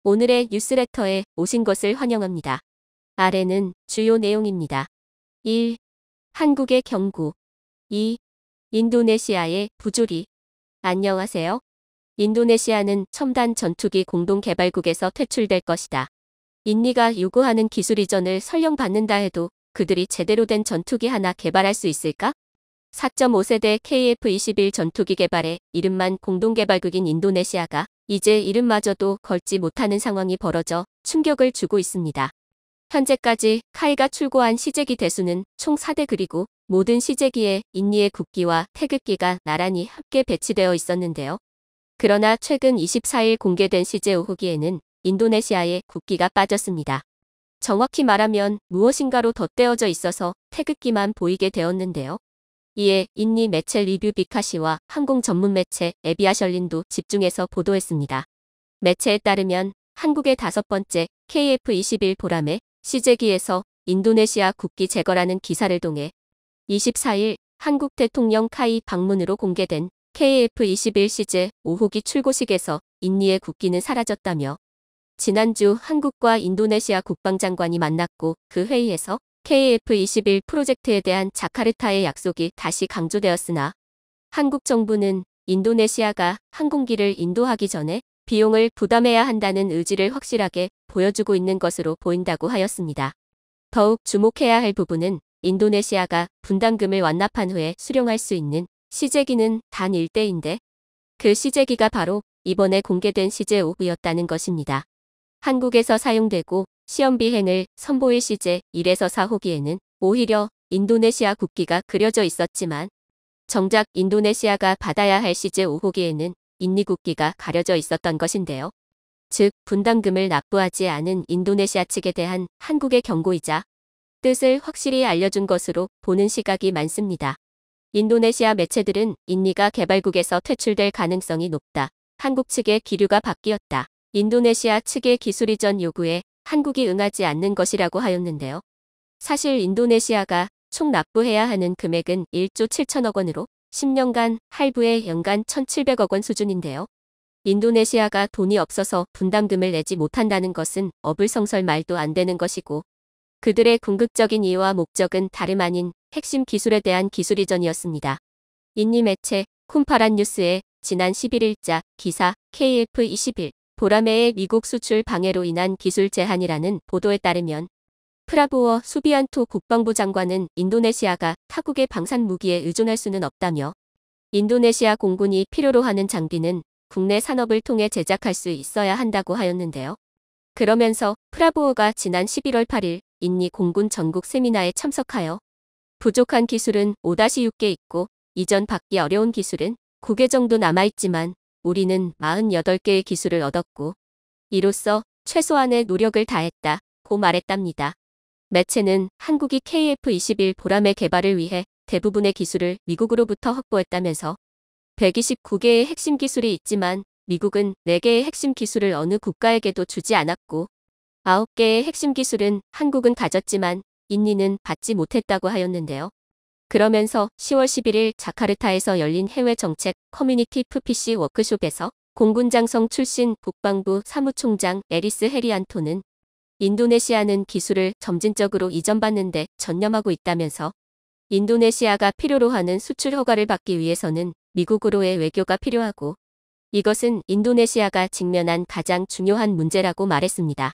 오늘의 뉴스레터에 오신 것을 환영합니다. 아래는 주요 내용입니다. 1. 한국의 경고. 2. 인도네시아의 부조리. 안녕하세요. 인도네시아는 첨단 전투기 공동개발국에서 퇴출될 것이다. 인니가 요구하는 기술 이전을 설령 받는다 해도 그들이 제대로 된 전투기 하나 개발할 수 있을까? 4.5세대 KF-21 전투기 개발에 이름만 공동개발국인 인도네시아가 이제 이름마저도 걸지 못하는 상황이 벌어져 충격을 주고 있습니다. 현재까지 카이가 출고한 시제기 대수는 총 4대 그리고 모든 시제기에 인니의 국기와 태극기가 나란히 함께 배치되어 있었는데요. 그러나 최근 24일 공개된 시제 5호기에는 인도네시아의 국기가 빠졌습니다. 정확히 말하면 무엇인가로 덧대어져 있어서 태극기만 보이게 되었는데요. 이에 인니 매체 리뷰 비카시와 항공 전문 매체 에비아셜린도 집중해서 보도했습니다. 매체에 따르면 한국의 5번째 KF-21 보람의 시제기에서 인도네시아 국기 제거라는 기사를 통해 24일 한국 대통령 카이 방문으로 공개된 KF-21 시제 5호기 출고식에서 인니의 국기는 사라졌다며 지난주 한국과 인도네시아 국방장관이 만났고 그 회의에서 KF-21 프로젝트에 대한 자카르타의 약속이 다시 강조되었으나 한국 정부는 인도네시아가 항공기를 인도하기 전에 비용을 부담해야 한다는 의지를 확실하게 보여주고 있는 것으로 보인다고 하였습니다. 더욱 주목해야 할 부분은 인도네시아가 분담금을 완납한 후에 수령할 수 있는 시제기는 단 1대인데 그 시제기가 바로 이번에 공개된 시제 5호였다는 것입니다. 한국에서 사용되고 시험 비행을 선보일 시제 1에서 4호기에는 오히려 인도네시아 국기가 그려져 있었지만 정작 인도네시아가 받아야 할 시제 5호기에는 인니 국기가 가려져 있었던 것인데요. 즉 분담금을 납부하지 않은 인도네시아 측에 대한 한국의 경고이자 뜻을 확실히 알려준 것으로 보는 시각이 많습니다. 인도네시아 매체들은 인니가 개발국에서 퇴출될 가능성이 높다. 한국 측의 기류가 바뀌었다. 인도네시아 측의 기술 이전 요구에 한국이 응하지 않는 것이라고 하였는데요. 사실 인도네시아가 총 납부해야 하는 금액은 1조 7천억 원으로 10년간 할부에 연간 1,700억 원 수준인데요. 인도네시아가 돈이 없어서 분담금을 내지 못한다는 것은 어불성설 말도 안 되는 것이고 그들의 궁극적인 이유와 목적은 다름 아닌 핵심 기술에 대한 기술 이전이었습니다. 인니 매체 쿰파란 뉴스의 지난 11일자 기사 KF-21 보라매의 미국 수출 방해로 인한 기술 제한이라는 보도에 따르면 프라부어 수비안토 국방부 장관은 인도네시아가 타국의 방산 무기에 의존할 수는 없다며 인도네시아 공군이 필요로 하는 장비는 국내 산업을 통해 제작할 수 있어야 한다고 하였는데요. 그러면서 프라부어가 지난 11월 8일 인니 공군 전국 세미나에 참석하여 부족한 기술은 5-6개 있고 이전 받기 어려운 기술은 9개 정도 남아있지만 우리는 48개의 기술을 얻었고 이로써 최소한의 노력을 다했다고 말했답니다. 매체는 한국이 KF-21 보람의 개발을 위해 대부분의 기술을 미국으로부터 확보했다면서 129개의 핵심 기술이 있지만 미국은 4개의 핵심 기술을 어느 국가에게도 주지 않았고 9개의 핵심 기술은 한국은 가졌지만 인니는 받지 못했다고 하였는데요. 그러면서 10월 11일 자카르타에서 열린 해외 정책 커뮤니티 FPC 워크숍에서 공군장성 출신 국방부 사무총장 에리스 헤리안토는 인도네시아는 기술을 점진적으로 이전받는 데 전념하고 있다면서 인도네시아가 필요로 하는 수출 허가를 받기 위해서는 미국으로의 외교가 필요하고 이것은 인도네시아가 직면한 가장 중요한 문제라고 말했습니다.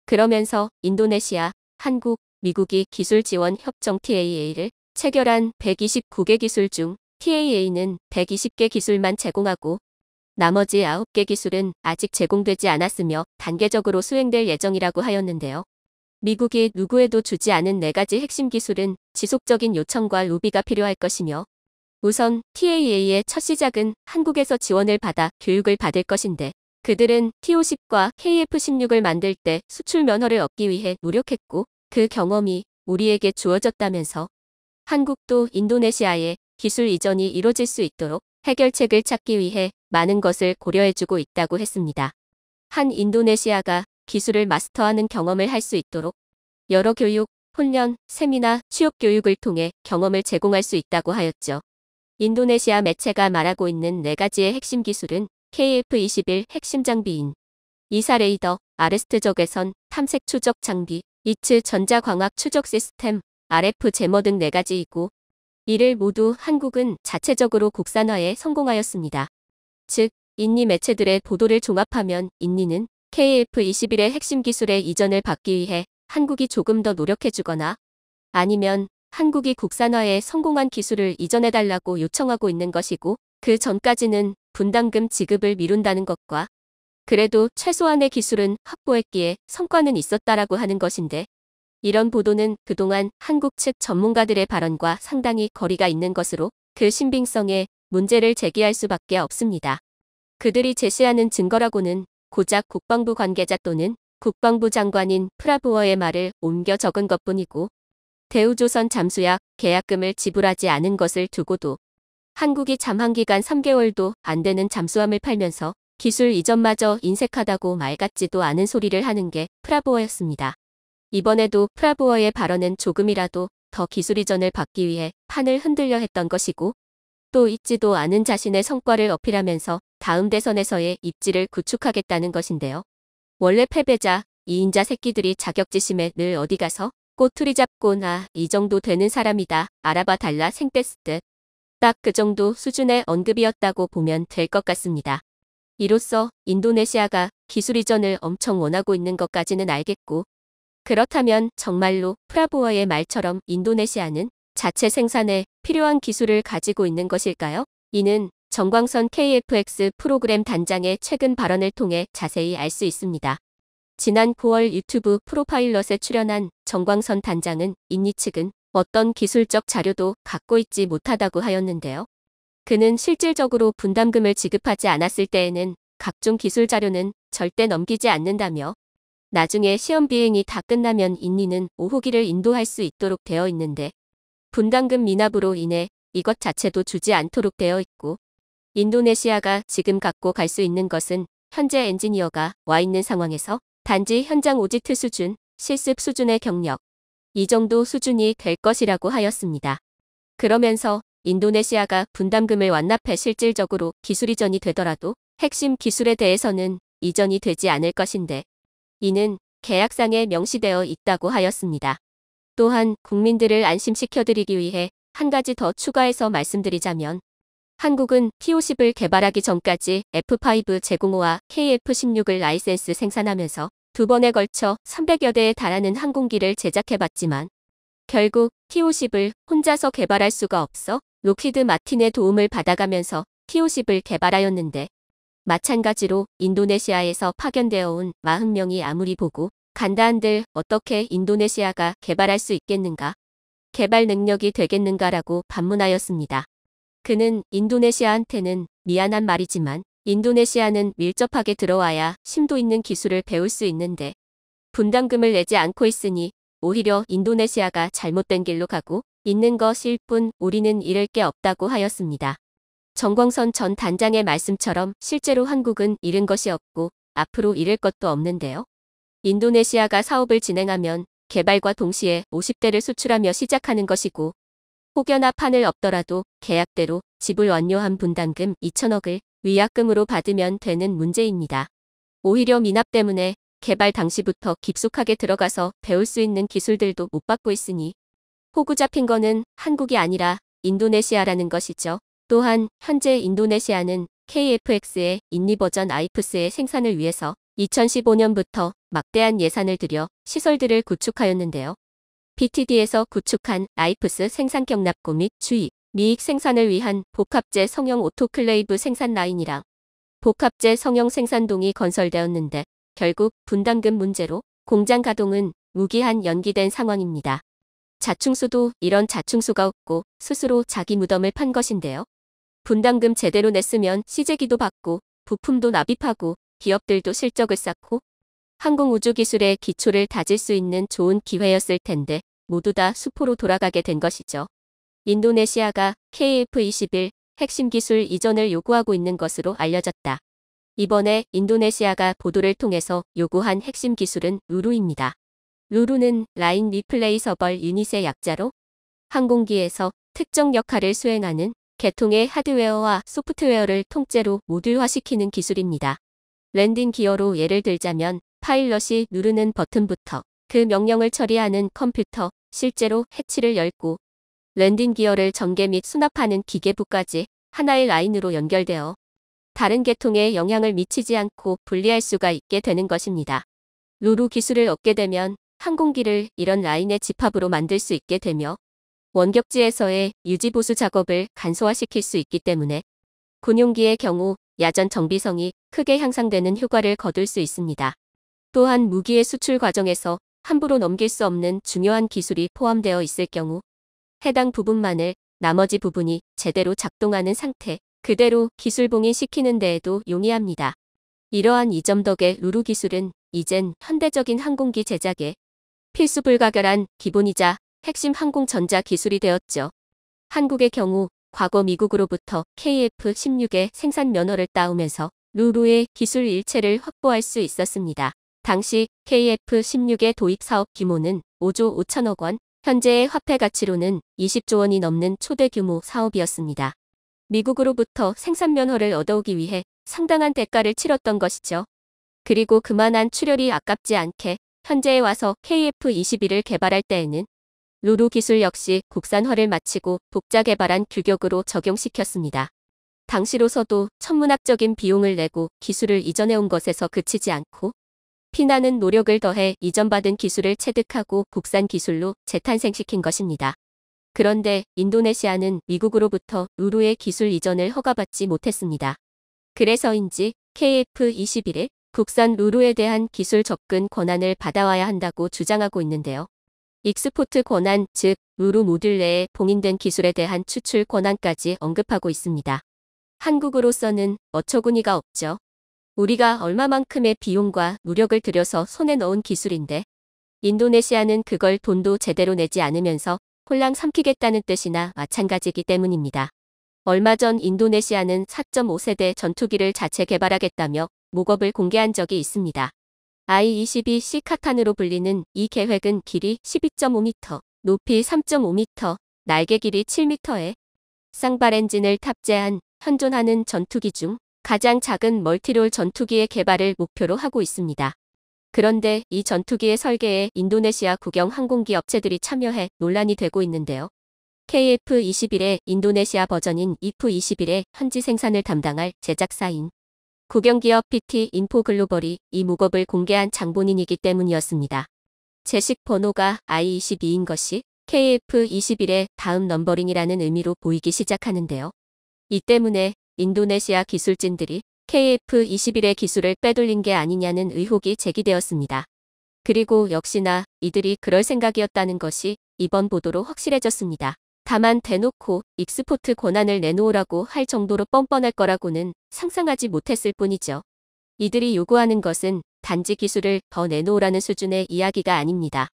그러면서 인도네시아, 한국, 미국이 기술 지원 협정 TAA를 체결한 129개 기술 중 TAA는 120개 기술만 제공하고 나머지 9개 기술은 아직 제공되지 않았으며 단계적으로 수행될 예정이라고 하였는데요. 미국이 누구에도 주지 않은 4가지 핵심 기술은 지속적인 요청과 로비가 필요할 것이며 우선 TAA의 첫 시작은 한국에서 지원을 받아 교육을 받을 것인데 그들은 TO10과 KF-16을 만들 때 수출 면허를 얻기 위해 노력했고 그 경험이 우리에게 주어졌다면서 한국도 인도네시아의 기술 이전이 이뤄질 수 있도록 해결책을 찾기 위해 많은 것을 고려해주고 있다고 했습니다. 한 인도네시아가 기술을 마스터하는 경험을 할 수 있도록 여러 교육, 훈련, 세미나, 취업 교육을 통해 경험을 제공할 수 있다고 하였죠. 인도네시아 매체가 말하고 있는 4가지의 핵심 기술은 KF-21 핵심 장비인 이사 레이더, 아르스트 적외선 탐색 추적 장비, 이츠 전자광학 추적 시스템, RF 제머 등 4가지이고 이를 모두 한국은 자체적으로 국산화에 성공하였습니다. 즉, 인니 매체들의 보도를 종합하면 인니는 KF-21의 핵심 기술의 이전을 받기 위해 한국이 조금 더 노력해주거나 아니면 한국이 국산화에 성공한 기술을 이전해달라고 요청하고 있는 것이고 그 전까지는 분담금 지급을 미룬다는 것과 그래도 최소한의 기술은 확보했기에 성과는 있었다라고 하는 것인데 이런 보도는 그동안 한국 측 전문가들의 발언과 상당히 거리가 있는 것으로 그 신빙성에 문제를 제기할 수밖에 없습니다. 그들이 제시하는 증거라고는 고작 국방부 관계자 또는 국방부 장관인 프라부어의 말을 옮겨 적은 것뿐이고 대우조선 잠수약 계약금을 지불하지 않은 것을 두고도 한국이 잠한기간 3개월도 안 되는 잠수함을 팔면서 기술 이전마저 인색하다고 말 같지도 않은 소리를 하는 게 프라부어였습니다. 이번에도 프라부어의 발언은 조금이라도 더 기술 이전을 받기 위해 판을 흔들려 했던 것이고 또 있지도 않은 자신의 성과를 어필하면서 다음 대선에서의 입지를 구축하겠다는 것인데요. 원래 패배자, 2인자 새끼들이 자격지심에 늘 어디 가서 꼬투리 잡고 나 이 정도 되는 사람이다 알아봐 달라 생떼쓰 듯. 딱 그 정도 수준의 언급이었다고 보면 될 것 같습니다. 이로써 인도네시아가 기술 이전을 엄청 원하고 있는 것까지는 알겠고 그렇다면 정말로 프라부어의 말처럼 인도네시아는 자체 생산에 필요한 기술을 가지고 있는 것일까요? 이는 정광선 KFX 프로그램 단장의 최근 발언을 통해 자세히 알 수 있습니다. 지난 9월 유튜브 프로파일럿에 출연한 정광선 단장은 인니 측은 어떤 기술적 자료도 갖고 있지 못하다고 하였는데요. 그는 실질적으로 분담금을 지급하지 않았을 때에는 각종 기술 자료는 절대 넘기지 않는다며 나중에 시험 비행이 다 끝나면 인니는 5호기를 인도할 수 있도록 되어 있는데 분담금 미납으로 인해 이것 자체도 주지 않도록 되어 있고 인도네시아가 지금 갖고 갈 수 있는 것은 현재 엔지니어가 와 있는 상황에서 단지 현장 오지트 수준, 실습 수준의 경력, 이 정도 수준이 될 것이라고 하였습니다. 그러면서 인도네시아가 분담금을 완납해 실질적으로 기술 이전이 되더라도 핵심 기술에 대해서는 이전이 되지 않을 것인데 이는 계약상에 명시되어 있다고 하였습니다. 또한 국민들을 안심시켜드리기 위해 한 가지 더 추가해서 말씀드리자면 한국은 T-50을 개발하기 전까지 F-5 제공호와 KF-16을 라이센스 생산하면서 2번에 걸쳐 300여 대에 달하는 항공기를 제작해봤지만 결국 T-50을 혼자서 개발할 수가 없어 록히드 마틴의 도움을 받아가면서 T-50을 개발하였는데 마찬가지로 인도네시아에서 파견되어 온 40명이 아무리 보고 간다 한들 어떻게 인도네시아가 개발할 수 있겠는가? 개발 능력이 되겠는가라고 반문하였습니다. 그는 인도네시아한테는 미안한 말이지만 인도네시아는 밀접하게 들어와야 심도 있는 기술을 배울 수 있는데 분담금을 내지 않고 있으니 오히려 인도네시아가 잘못된 길로 가고 있는 것일 뿐 우리는 잃을 게 없다고 하였습니다. 정광선 전 단장의 말씀처럼 실제로 한국은 잃은 것이 없고 앞으로 잃을 것도 없는데요. 인도네시아가 사업을 진행하면 개발과 동시에 50대를 수출하며 시작하는 것이고 혹여나 판을 엎더라도 계약대로 지불 완료한 분담금 2천억을 위약금으로 받으면 되는 문제입니다. 오히려 미납 때문에 개발 당시부터 깊숙하게 들어가서 배울 수 있는 기술들도 못 받고 있으니 호구 잡힌 거는 한국이 아니라 인도네시아라는 것이죠. 또한 현재 인도네시아는 KF-X의 인니 버전 아이프스의 생산을 위해서 2015년부터 막대한 예산을 들여 시설들을 구축하였는데요. BTD에서 구축한 아이프스 생산 경납고 및 주입, 미익 생산을 위한 복합재 성형 오토클레이브 생산 라인이랑 복합재 성형 생산동이 건설되었는데 결국 분담금 문제로 공장 가동은 무기한 연기된 상황입니다. 자충수도 이런 자충수가 없고 스스로 자기 무덤을 판 것인데요. 분담금 제대로 냈으면 시제기도 받고 부품도 납입하고 기업들도 실적을 쌓고 항공우주기술의 기초를 다질 수 있는 좋은 기회였을 텐데 모두 다 수포로 돌아가게 된 것이죠. 인도네시아가 KF-21 핵심 기술 이전을 요구하고 있는 것으로 알려졌다. 이번에 인도네시아가 보도를 통해서 요구한 핵심 기술은 루루입니다. 루루는 라인 리플레이서벌 유닛의 약자로 항공기에서 특정 역할을 수행하는 계통의 하드웨어와 소프트웨어를 통째로 모듈화시키는 기술입니다. 랜딩 기어로 예를 들자면 파일럿이 누르는 버튼부터 그 명령을 처리하는 컴퓨터, 실제로 해치를 열고 랜딩 기어를 전개 및 수납하는 기계부까지 하나의 라인으로 연결되어 다른 계통에 영향을 미치지 않고 분리할 수가 있게 되는 것입니다. 루루 기술을 얻게 되면 항공기를 이런 라인의 집합으로 만들 수 있게 되며 원격지에서의 유지보수 작업을 간소화시킬 수 있기 때문에 군용기의 경우 야전 정비성이 크게 향상되는 효과를 거둘 수 있습니다. 또한 무기의 수출 과정에서 함부로 넘길 수 없는 중요한 기술이 포함되어 있을 경우 해당 부분만을 나머지 부분이 제대로 작동하는 상태 그대로 기술 봉인시키는 데에도 용이합니다. 이러한 이점 덕에 루루 기술은 이젠 현대적인 항공기 제작에 필수 불가결한 기본이자 핵심 항공 전자 기술이 되었죠. 한국의 경우 과거 미국으로부터 KF-16의 생산 면허를 따오면서 루루의 기술 일체를 확보할 수 있었습니다. 당시 KF-16의 도입 사업 규모는 5조 5천억 원, 현재의 화폐 가치로는 20조 원이 넘는 초대 규모 사업이었습니다. 미국으로부터 생산 면허를 얻어오기 위해 상당한 대가를 치렀던 것이죠. 그리고 그만한 출혈이 아깝지 않게 현재에 와서 KF-21을 개발할 때에는 루루 기술 역시 국산화를 마치고 독자 개발한 규격으로 적용시켰습니다. 당시로서도 천문학적인 비용을 내고 기술을 이전해온 것에서 그치지 않고 피나는 노력을 더해 이전받은 기술을 체득하고 국산 기술로 재탄생시킨 것입니다. 그런데 인도네시아는 미국으로부터 루루의 기술 이전을 허가받지 못했습니다. 그래서인지 KF-21에 국산 루루에 대한 기술 접근 권한을 받아와야 한다고 주장하고 있는데요. 익스포트 권한, 즉 루루 모듈 내에 봉인된 기술에 대한 추출 권한까지 언급하고 있습니다. 한국으로서는 어처구니가 없죠. 우리가 얼마만큼의 비용과 노력을 들여서 손에 넣은 기술인데 인도네시아는 그걸 돈도 제대로 내지 않으면서 홀랑 삼키겠다는 뜻이나 마찬가지이기 때문입니다. 얼마 전 인도네시아는 4.5세대 전투기를 자체 개발하겠다며 목업을 공개한 적이 있습니다. I-22C 카탄으로 불리는 이 계획은 길이 12.5m, 높이 3.5m, 날개 길이 7m에 쌍발 엔진을 탑재한 현존하는 전투기 중 가장 작은 멀티롤 전투기의 개발을 목표로 하고 있습니다. 그런데 이 전투기의 설계에 인도네시아 국영 항공기 업체들이 참여해 논란이 되고 있는데요. KF-21의 인도네시아 버전인 IF-21의 현지 생산을 담당할 제작사인 국영기업 PT 인포글로벌이 이 목업을 공개한 장본인이기 때문이었습니다. 제식 번호가 I-22인 것이 KF-21의 다음 넘버링이라는 의미로 보이기 시작하는데요. 이 때문에 인도네시아 기술진들이 KF-21의 기술을 빼돌린 게 아니냐는 의혹이 제기되었습니다. 그리고 역시나 이들이 그럴 생각이었다는 것이 이번 보도로 확실해졌습니다. 다만 대놓고 익스포트 권한을 내놓으라고 할 정도로 뻔뻔할 거라고는 상상하지 못했을 뿐이죠. 이들이 요구하는 것은 단지 기술을 더 내놓으라는 수준의 이야기가 아닙니다.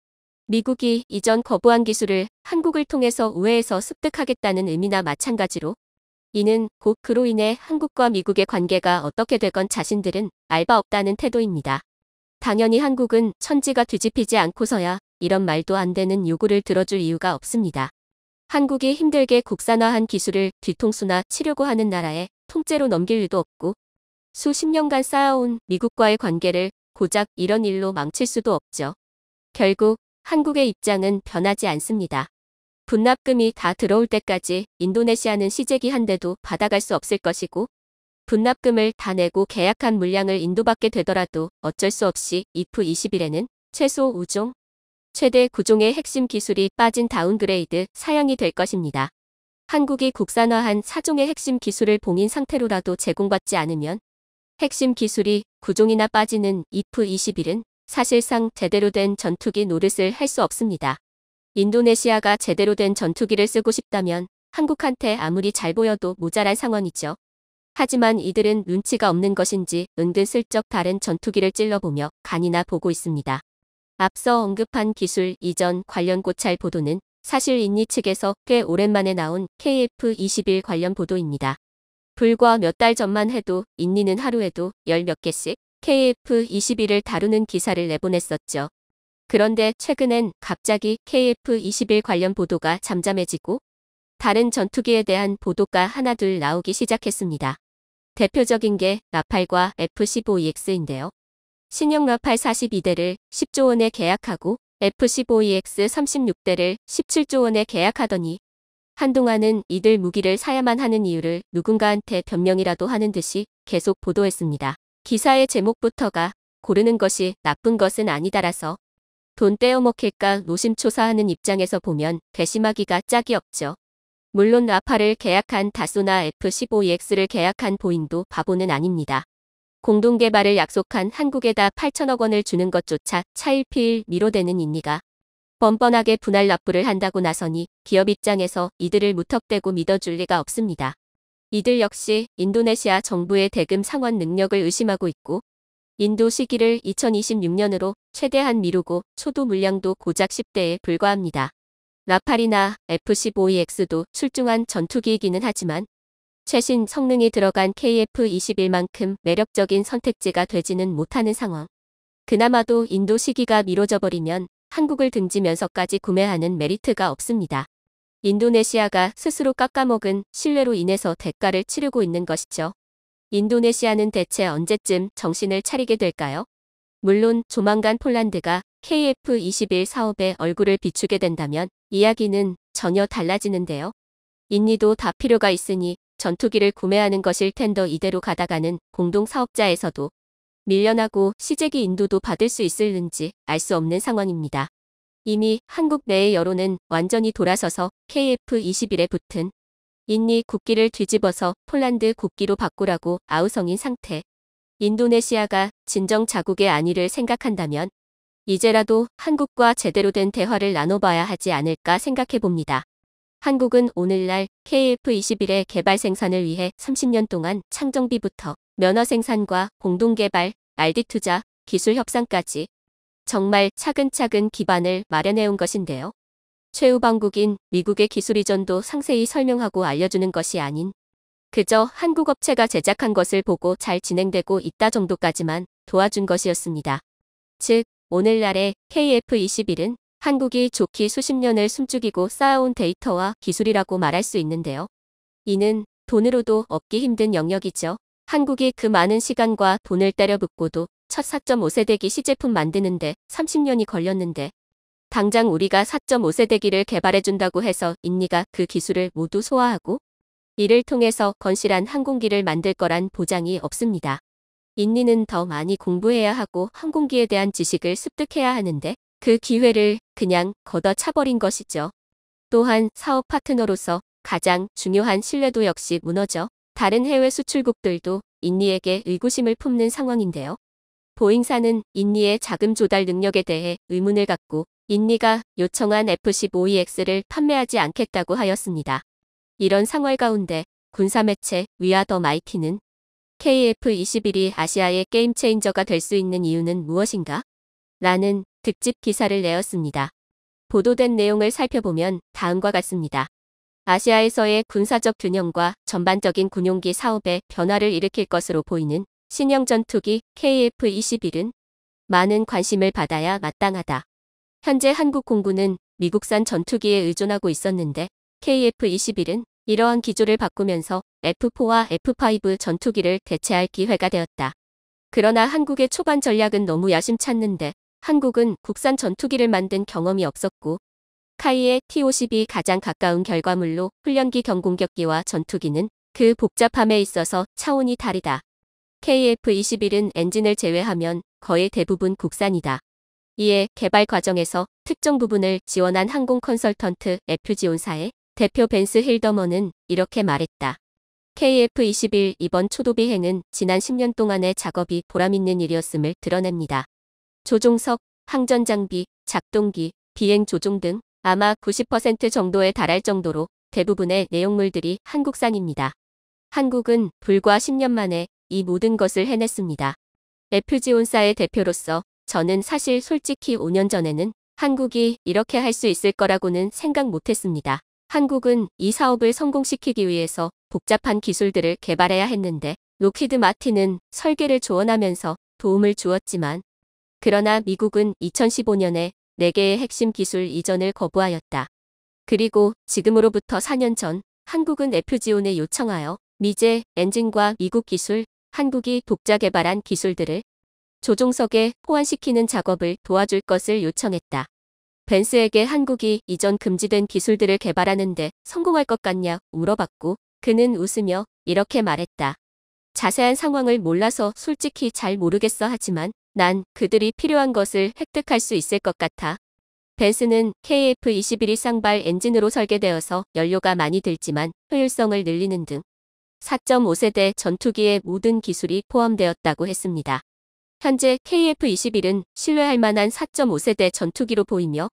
미국이 이전 거부한 기술을 한국을 통해서 우회해서 습득하겠다는 의미나 마찬가지로 이는 곧 그로 인해 한국과 미국의 관계가 어떻게 되건 자신들은 알 바 없다는 태도입니다. 당연히 한국은 천지가 뒤집히지 않고서야 이런 말도 안 되는 요구를 들어줄 이유가 없습니다. 한국이 힘들게 국산화한 기술을 뒤통수나 치려고 하는 나라에 통째로 넘길 일도 없고 수십 년간 쌓아온 미국과의 관계를 고작 이런 일로 망칠 수도 없죠. 결국 한국의 입장은 변하지 않습니다. 분납금이 다 들어올 때까지 인도네시아는 시제기 한 대도 받아갈 수 없을 것이고 분납금을 다 내고 계약한 물량을 인도받게 되더라도 어쩔 수 없이 IF-21에는 최소 5종, 최대 9종의 핵심 기술이 빠진 다운그레이드 사양이 될 것입니다. 한국이 국산화한 4종의 핵심 기술을 봉인 상태로라도 제공받지 않으면 핵심 기술이 9종이나 빠지는 IF-21은 사실상 제대로 된 전투기 노릇을 할 수 없습니다. 인도네시아가 제대로 된 전투기를 쓰고 싶다면 한국한테 아무리 잘 보여도 모자란 상황이죠. 하지만 이들은 눈치가 없는 것인지 은근슬쩍 다른 전투기를 찔러보며 간이나 보고 있습니다. 앞서 언급한 기술 이전 관련 고찰 보도는 사실 인니 측에서 꽤 오랜만에 나온 KF-21 관련 보도입니다. 불과 몇 달 전만 해도 인니는 하루에도 열 몇 개씩 KF-21을 다루는 기사를 내보냈었죠. 그런데 최근엔 갑자기 KF-21 관련 보도가 잠잠해지고 다른 전투기에 대한 보도가 하나둘 나오기 시작했습니다. 대표적인 게 라팔과 F-15EX인데요. 신형 라팔 42대를 10조 원에 계약하고 F-15EX 36대를 17조 원에 계약하더니 한동안은 이들 무기를 사야만 하는 이유를 누군가한테 변명이라도 하는 듯이 계속 보도했습니다. 기사의 제목부터가 고르는 것이 나쁜 것은 아니다라서 돈 떼어먹힐까 노심초사하는 입장에서 보면 괘씸하기가 짝이 없죠. 물론 라팔을 계약한 다소나 F-15EX를 계약한 보잉도 바보는 아닙니다. 공동개발을 약속한 한국에다 8천억 원을 주는 것조차 차일피일 미뤄대는 인니가 뻔뻔하게 분할 납부를 한다고 나서니 기업 입장에서 이들을 무턱대고 믿어줄 리가 없습니다. 이들 역시 인도네시아 정부의 대금 상환 능력을 의심하고 있고 인도 시기를 2026년으로 최대한 미루고 초도 물량도 고작 10대에 불과합니다. 라팔이나 F-15EX도 출중한 전투기이기는 하지만 최신 성능이 들어간 KF-21만큼 매력적인 선택지가 되지는 못하는 상황. 그나마도 인도 시기가 미뤄져 버리면 한국을 등지면서까지 구매하는 메리트가 없습니다. 인도네시아가 스스로 깎아먹은 신뢰로 인해서 대가를 치르고 있는 것이죠. 인도네시아는 대체 언제쯤 정신을 차리게 될까요? 물론 조만간 폴란드가 KF-21 사업에 얼굴을 비추게 된다면 이야기는 전혀 달라지는데요. 인니도 다 필요가 있으니 전투기를 구매하는 것일 텐더 이대로 가다가는 공동사업자에서도 밀려나고 시제기 인도도 받을 수 있을는지 알 수 없는 상황입니다. 이미 한국 내의 여론은 완전히 돌아서서 KF-21에 붙은 인니 국기를 뒤집어서 폴란드 국기로 바꾸라고 아우성인 상태. 인도네시아가 진정 자국의 안위를 생각한다면 이제라도 한국과 제대로 된 대화를 나눠봐야 하지 않을까 생각해봅니다. 한국은 오늘날 KF-21의 개발 생산을 위해 30년 동안 창정비부터 면허 생산과 공동개발, RD 투자, 기술 협상까지 정말 차근차근 기반을 마련해온 것인데요. 최우방국인 미국의 기술 이전도 상세히 설명하고 알려주는 것이 아닌 그저 한국 업체가 제작한 것을 보고 잘 진행되고 있다 정도까지만 도와준 것이었습니다. 즉, 오늘날의 KF-21은 한국이 좋기 수십 년을 숨죽이고 쌓아온 데이터와 기술이라고 말할 수 있는데요. 이는 돈으로도 얻기 힘든 영역이죠. 한국이 그 많은 시간과 돈을 때려붓고도 첫 4.5세대기 시제품 만드는데 30년이 걸렸는데 당장 우리가 4.5세대기를 개발해준다고 해서 인니가 그 기술을 모두 소화하고 이를 통해서 건실한 항공기를 만들 거란 보장이 없습니다. 인니는 더 많이 공부해야 하고 항공기에 대한 지식을 습득해야 하는데 그 기회를 그냥 걷어차버린 것이죠. 또한 사업 파트너로서 가장 중요한 신뢰도 역시 무너져 다른 해외 수출국들도 인니에게 의구심을 품는 상황인데요. 보잉사는 인니의 자금 조달 능력에 대해 의문을 갖고 인니가 요청한 F-15EX를 판매하지 않겠다고 하였습니다. 이런 상황 가운데 군사매체 위아 더 마이티는 KF-21이 아시아의 게임 체인저가 될 수 있는 이유는 무엇인가? 라는 특집 기사를 내었습니다. 보도된 내용을 살펴보면 다음과 같습니다. 아시아에서의 군사적 균형과 전반적인 군용기 사업에 변화를 일으킬 것으로 보이는 신형 전투기 KF-21은 많은 관심을 받아야 마땅하다. 현재 한국 공군은 미국산 전투기에 의존하고 있었는데 KF-21은 이러한 기조를 바꾸면서 F4와 F5 전투기를 대체할 기회가 되었다. 그러나 한국의 초반 전략은 너무 야심찼는데 한국은 국산 전투기를 만든 경험이 없었고 카이의 T-50이 가장 가까운 결과물로 훈련기 경공격기와 전투기는 그 복잡함에 있어서 차원이 다르다. KF-21은 엔진을 제외하면 거의 대부분 국산이다. 이에 개발 과정에서 특정 부분을 지원한 항공 컨설턴트 FG온사의 대표 벤스 힐더먼은 이렇게 말했다. KF-21 이번 초도 비행은 지난 10년 동안의 작업이 보람있는 일이었음을 드러냅니다. 조종석, 항전장비, 작동기, 비행 조종 등 아마 90% 정도에 달할 정도로 대부분의 내용물들이 한국산입니다. 한국은 불과 10년 만에 이 모든 것을 해냈습니다. FG온사의 대표로서 저는 사실 솔직히 5년 전에는 한국이 이렇게 할 수 있을 거라고는 생각 못했습니다. 한국은 이 사업을 성공시키기 위해서 복잡한 기술들을 개발해야 했는데 록히드 마틴은 설계를 조언하면서 도움을 주었지만 그러나 미국은 2015년에 4개의 핵심 기술 이전을 거부하였다. 그리고 지금으로부터 4년 전 한국은 FG온에 요청하여 미제 엔진과 미국 기술, 한국이 독자 개발한 기술들을 조종석에 호환시키는 작업을 도와줄 것을 요청했다. 벤스에게 한국이 이전 금지된 기술들을 개발하는데 성공할 것 같냐 물어봤고 그는 웃으며 이렇게 말했다. 자세한 상황을 몰라서 솔직히 잘 모르겠어 하지만 난 그들이 필요한 것을 획득할 수 있을 것 같아. 벤스는 KF-21이 쌍발 엔진으로 설계되어서 연료가 많이 들지만 효율성을 늘리는 등 4.5세대 전투기의 모든 기술이 포함되었다고 했습니다. 현재 KF-21은 신뢰할 만한 4.5세대 전투기로 보이며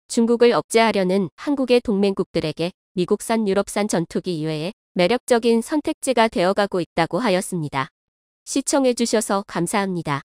중국을 억제하려는 한국의 동맹국들에게 미국산 유럽산 전투기 이외에 매력적인 선택지가 되어가고 있다고 하였습니다. 시청해주셔서 감사합니다.